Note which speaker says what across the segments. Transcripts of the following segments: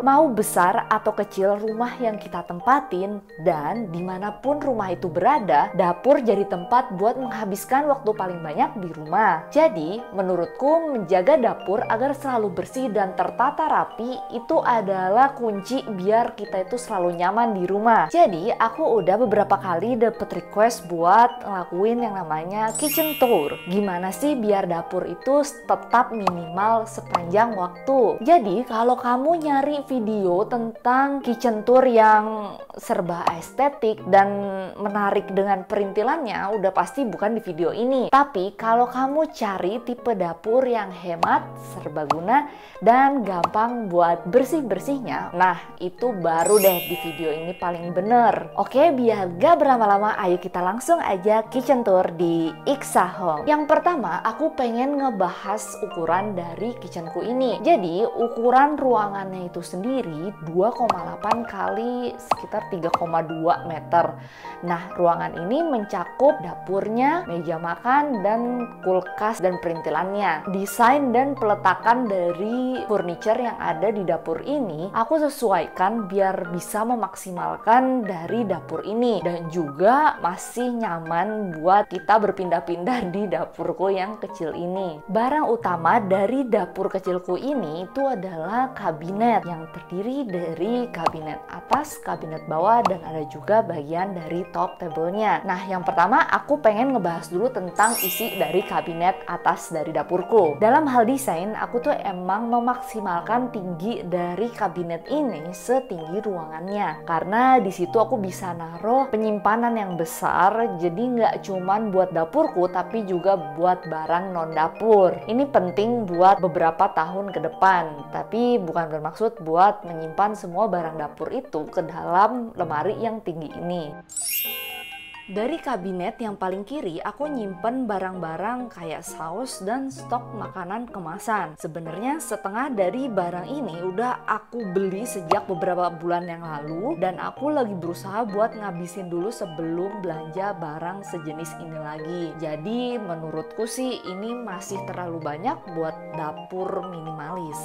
Speaker 1: Mau besar atau kecil rumah yang kita tempatin, dan dimanapun rumah itu berada, dapur jadi tempat buat menghabiskan waktu paling banyak di rumah. Jadi, menurutku menjaga dapur agar selalu bersih dan tertata rapi itu adalah kunci biar kita itu selalu nyaman di rumah. Jadi, aku udah beberapa kali dapet request buat ngelakuin yang namanya kitchen tour. Gimana sih biar dapur itu tetap minimal sepanjang waktu? Jadi, kalau kamu nyari video tentang kitchen tour yang serba estetik dan menarik dengan perintilannya, udah pasti bukan di video ini. Tapi kalau kamu cari tipe dapur yang hemat, serbaguna, dan gampang buat bersih-bersihnya, nah itu baru deh di video ini paling bener. Oke, biar gak berlama-lama, ayo kita langsung aja kitchen tour di Ixa Home. Yang pertama, aku pengen ngebahas ukuran dari kitchenku ini. Jadi ukuran ruangannya itu sendiri 2,8 kali sekitar 3,2 meter. Nah, ruangan ini mencakup dapurnya, meja makan, dan kulkas dan perintilannya. Desain dan peletakan dari furniture yang ada di dapur ini aku sesuaikan biar bisa memaksimalkan dari dapur ini dan juga masih nyaman buat kita berpindah-pindah di dapurku yang kecil ini. Barang utama dari dapur kecilku ini itu adalah kabinet yang terdiri dari kabinet atas, kabinet bawah, dan ada juga bagian dari top table-nya. Nah, yang pertama aku pengen ngebahas dulu tentang isi dari kabinet atas dari dapurku. Dalam hal desain, aku tuh emang memaksimalkan tinggi dari kabinet ini setinggi ruangannya. Karena di situ aku bisa naruh penyimpanan yang besar, jadi nggak cuman buat dapurku, tapi juga buat barang non-dapur. Ini penting buat beberapa tahun ke depan, tapi bukan bermaksud buat menyimpan semua barang dapur itu ke dalam lemari yang tinggi ini. Dari kabinet yang paling kiri, aku nyimpen barang-barang kayak saus dan stok makanan kemasan. Sebenarnya setengah dari barang ini udah aku beli sejak beberapa bulan yang lalu, dan aku lagi berusaha buat ngabisin dulu sebelum belanja barang sejenis ini lagi. Jadi menurutku sih ini masih terlalu banyak buat dapur minimalis.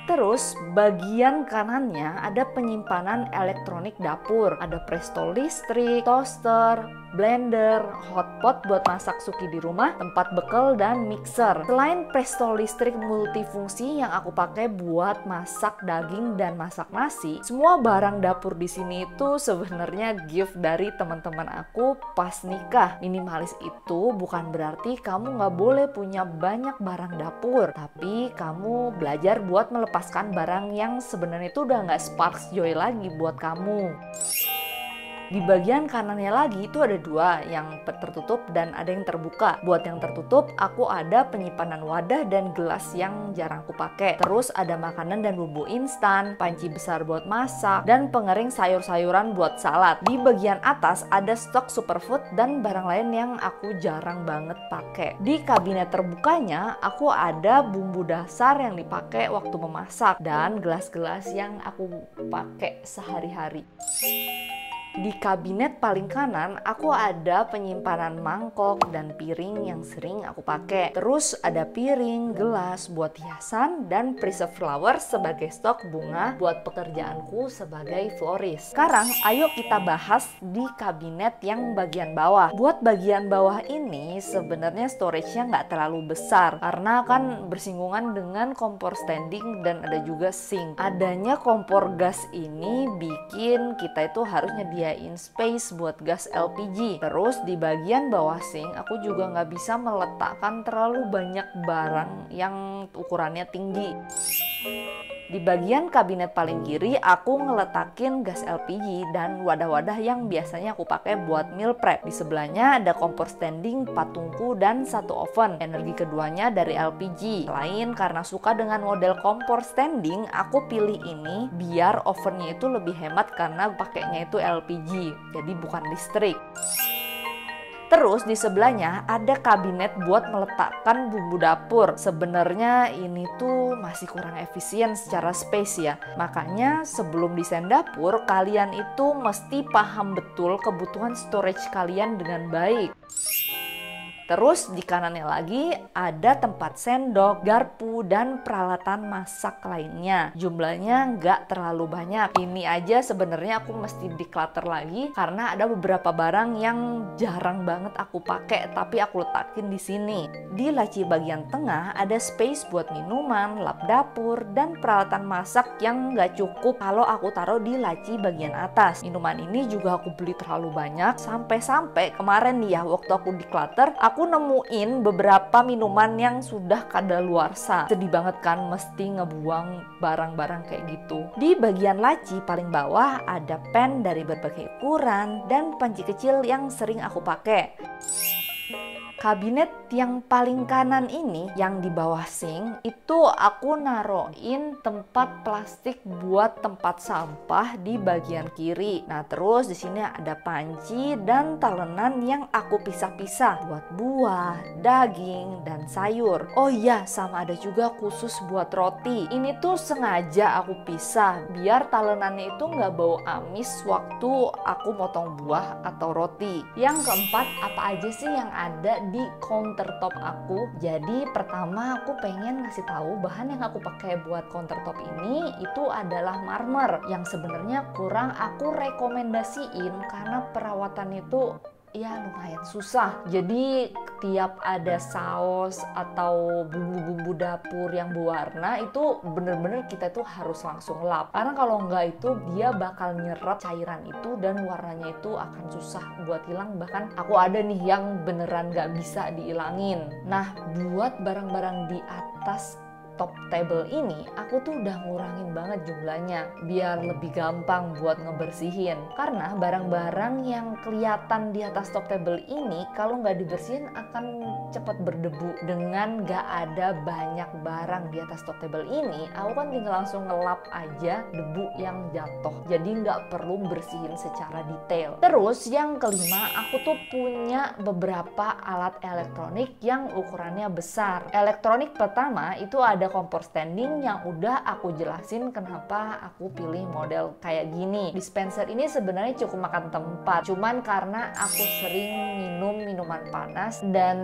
Speaker 1: Terus bagian kanannya ada penyimpanan elektronik dapur, ada presto listrik, toaster, blender, hotpot buat masak suki di rumah, tempat bekal, dan mixer. Selain presto listrik multifungsi yang aku pakai buat masak daging dan masak nasi, semua barang dapur di sini itu sebenarnya gift dari teman-teman aku pas nikah. Minimalis itu bukan berarti kamu nggak boleh punya banyak barang dapur, tapi kamu belajar buat melepaskan barang yang sebenarnya itu udah nggak sparks joy lagi buat kamu. Di bagian kanannya lagi itu ada dua, yang tertutup dan ada yang terbuka. Buat yang tertutup, aku ada penyimpanan wadah dan gelas yang jarang aku pakai. Terus ada makanan dan bumbu instan, panci besar buat masak, dan pengering sayur-sayuran buat salad. Di bagian atas ada stok superfood dan barang lain yang aku jarang banget pakai. Di kabinet terbukanya, aku ada bumbu dasar yang dipakai waktu memasak dan gelas-gelas yang aku pakai sehari-hari. Di kabinet paling kanan, aku ada penyimpanan mangkok dan piring yang sering aku pakai. Terus ada piring, gelas buat hiasan, dan preserve flower sebagai stok bunga buat pekerjaanku sebagai florist. Sekarang, ayo kita bahas di kabinet yang bagian bawah. Buat bagian bawah ini, sebenarnya storage-nya nggak terlalu besar, karena kan bersinggungan dengan kompor standing dan ada juga sink. Adanya kompor gas ini bikin kita itu harus nyediain space buat gas LPG. Terus di bagian bawah sink aku juga nggak bisa meletakkan terlalu banyak barang yang ukurannya tinggi. Di bagian kabinet paling kiri aku ngeletakin gas LPG dan wadah-wadah yang biasanya aku pakai buat meal prep. Di sebelahnya ada kompor standing, 4 tungku, dan 1 oven. Energi keduanya dari LPG. Selain karena suka dengan model kompor standing, aku pilih ini biar ovennya itu lebih hemat karena pakainya itu LPG, jadi bukan listrik. Terus di sebelahnya ada kabinet buat meletakkan bumbu dapur. Sebenarnya ini tuh masih kurang efisien secara space ya. Makanya sebelum desain dapur, kalian itu mesti paham betul kebutuhan storage kalian dengan baik. Terus di kanannya lagi ada tempat sendok, garpu, dan peralatan masak lainnya. Jumlahnya nggak terlalu banyak. Ini aja sebenarnya aku mesti declutter lagi karena ada beberapa barang yang jarang banget aku pakai tapi aku letakin di sini. Di laci bagian tengah ada space buat minuman, lap dapur, dan peralatan masak yang nggak cukup kalau aku taruh di laci bagian atas. Minuman ini juga aku beli terlalu banyak sampai kemarin nih ya waktu aku declutter aku nemuin beberapa minuman yang sudah kadaluarsa. Sedih banget kan mesti ngebuang barang-barang kayak gitu. Di bagian laci paling bawah ada pen dari berbagai ukuran dan panci kecil yang sering aku pakai. Kabinet yang paling kanan ini yang di bawah sink itu aku naruhin tempat plastik buat tempat sampah di bagian kiri. Nah, terus di sini ada panci dan talenan yang aku pisah-pisah buat buah, daging, dan sayur. Oh iya, sama ada juga khusus buat roti. Ini tuh sengaja aku pisah biar talenannya itu nggak bau amis waktu aku motong buah atau roti. Yang keempat, apa aja sih yang ada di countertop aku? Jadi pertama aku pengen ngasih tahu bahan yang aku pakai buat countertop ini itu adalah marmer yang sebenarnya kurang aku rekomendasiin karena perawatan itu ya lumayan susah. Jadi tiap ada saus atau bumbu-bumbu dapur yang berwarna itu bener-bener kita tuh harus langsung lap. Karena kalau nggak itu dia bakal nyerap cairan itu dan warnanya itu akan susah buat hilang. Bahkan aku ada nih yang beneran nggak bisa dihilangin. Nah, buat barang-barang di atas top table ini aku tuh udah ngurangin banget jumlahnya biar lebih gampang buat ngebersihin, karena barang-barang yang kelihatan di atas top table ini kalau nggak dibersihin akan cepat berdebu. Dengan nggak ada banyak barang di atas top table ini, aku kan tinggal langsung ngelap aja debu yang jatuh, jadi nggak perlu bersihin secara detail. Terus yang kelima, aku tuh punya beberapa alat elektronik yang ukurannya besar. Elektronik pertama itu ada kompor standing yang udah aku jelasin kenapa aku pilih model kayak gini. Dispenser ini sebenarnya cukup makan tempat, cuman karena aku sering minum minuman panas dan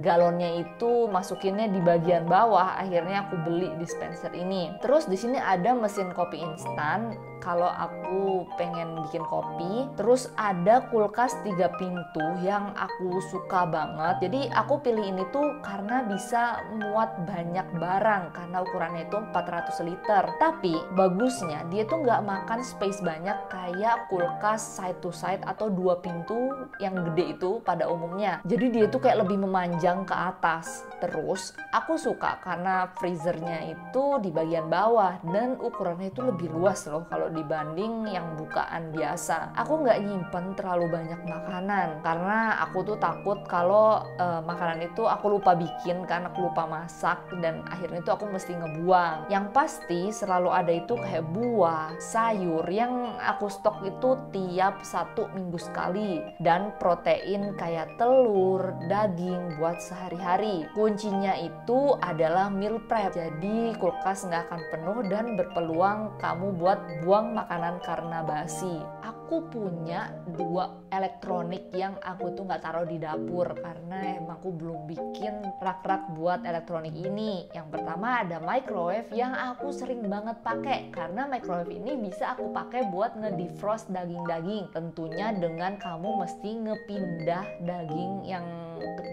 Speaker 1: galonnya itu masukinnya di bagian bawah, akhirnya aku beli dispenser ini. Terus di sini ada mesin kopi instan kalau aku pengen bikin kopi. Terus ada kulkas 3 pintu yang aku suka banget. Jadi aku pilih ini tuh karena bisa muat banyak barang karena ukurannya itu 400 liter. Tapi bagusnya dia tuh nggak makan space banyak kayak kulkas side to side atau 2 pintu yang gede itu pada umumnya. Jadi dia tuh kayak lebih memanjang ke atas. Terus aku suka karena freezernya itu di bagian bawah dan ukurannya itu lebih luas loh kalau dibanding yang bukaan biasa. Aku nggak nyimpen terlalu banyak makanan karena aku tuh takut kalau makanan itu aku lupa bikin karena aku lupa masak dan akhirnya itu aku mesti ngebuang. Yang pasti selalu ada itu kayak buah, sayur yang aku stok itu tiap 1 minggu sekali, dan protein kayak telur, daging buat sehari-hari. Kuncinya itu adalah meal prep, jadi kulkas nggak akan penuh dan berpeluang kamu buat buang makanan karena basi. Aku punya 2 elektronik yang aku tuh nggak taruh di dapur karena emang aku belum bikin rak-rak buat elektronik ini. Yang pertama ada microwave yang aku sering banget pakai karena microwave ini bisa aku pakai buat ngedefrost daging-daging. Tentunya dengan kamu mesti ngepindah daging yang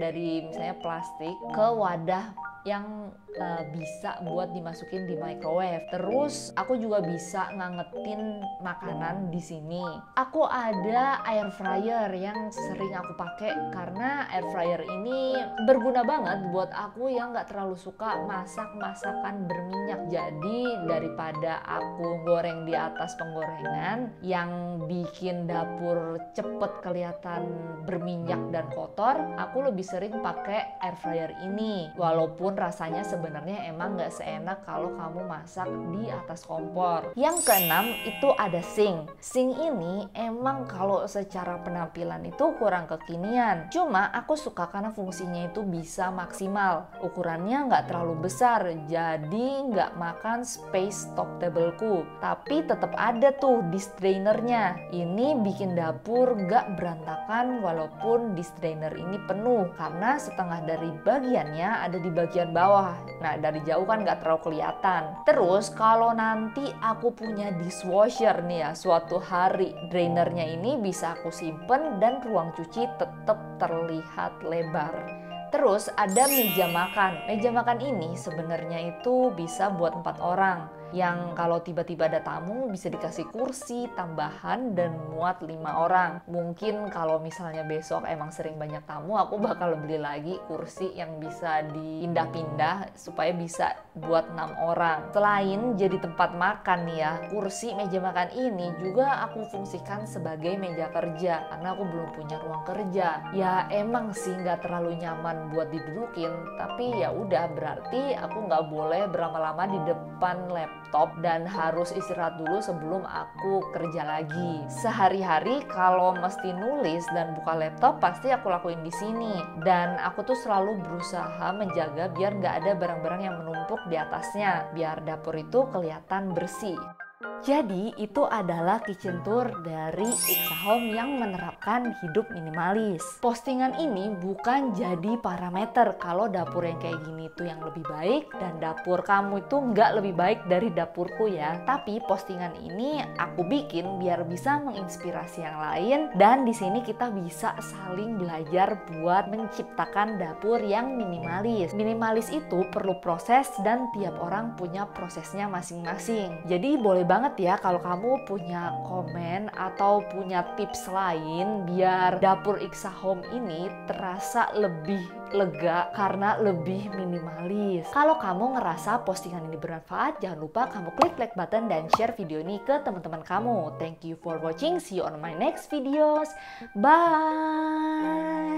Speaker 1: dari misalnya plastik ke wadah yang bisa buat dimasukin di microwave. Terus aku juga bisa ngangetin makanan di sini. Aku ada air fryer yang sering aku pakai karena air fryer ini berguna banget buat aku yang nggak terlalu suka masak masakan berminyak. Jadi daripada aku goreng di atas penggorengan yang bikin dapur cepet kelihatan berminyak dan kotor, aku lebih sering pakai air fryer ini. Walaupun rasanya sebenarnya emang nggak seenak kalau kamu masak di atas kompor. Yang keenam itu ada sink. Sink ini emang kalau secara penampilan itu kurang kekinian. Cuma aku suka karena fungsinya itu bisa maksimal. Ukurannya nggak terlalu besar, jadi nggak makan space top tableku. Tapi tetap ada tuh dish drainernya. Ini bikin dapur nggak berantakan walaupun dish drainer ini penuh, karena setengah dari bagiannya ada di bagian bawah. Nah, dari jauh kan nggak terlalu kelihatan. Terus kalau nanti aku punya dishwasher nih ya, suatu hari drainernya ini bisa aku simpen dan ruang cuci tetap terlihat lebar. Terus ada meja makan. Meja makan ini sebenarnya itu bisa buat 4 orang. Yang kalau tiba-tiba ada tamu bisa dikasih kursi tambahan dan muat 5 orang. Mungkin kalau misalnya besok emang sering banyak tamu, aku bakal beli lagi kursi yang bisa dipindah-pindah supaya bisa buat 6 orang. Selain jadi tempat makan nih ya, kursi meja makan ini juga aku fungsikan sebagai meja kerja karena aku belum punya ruang kerja. Ya emang sih nggak terlalu nyaman buat didudukin, tapi ya udah, berarti aku nggak boleh berlama-lama di depan laptop dan harus istirahat dulu sebelum aku kerja lagi. Sehari-hari kalau mesti nulis dan buka laptop pasti aku lakuin di sini, dan aku tuh selalu berusaha menjaga biar nggak ada barang-barang yang menumpuk di atasnya, biar dapur itu kelihatan bersih. Jadi itu adalah kitchen tour dari Ixa Home yang menerapkan hidup minimalis. Postingan ini bukan jadi parameter kalau dapur yang kayak gini tuh yang lebih baik dan dapur kamu itu nggak lebih baik dari dapurku ya. Tapi postingan ini aku bikin biar bisa menginspirasi yang lain, dan di sini kita bisa saling belajar buat menciptakan dapur yang minimalis. Minimalis itu perlu proses dan tiap orang punya prosesnya masing-masing. Jadi boleh banget ya kalau kamu punya komen atau punya tips lain biar dapur Ixa Home ini terasa lebih lega karena lebih minimalis. Kalau kamu ngerasa postingan ini bermanfaat, jangan lupa kamu klik like button dan share video ini ke teman-teman kamu. Thank you for watching. See you on my next videos. Bye.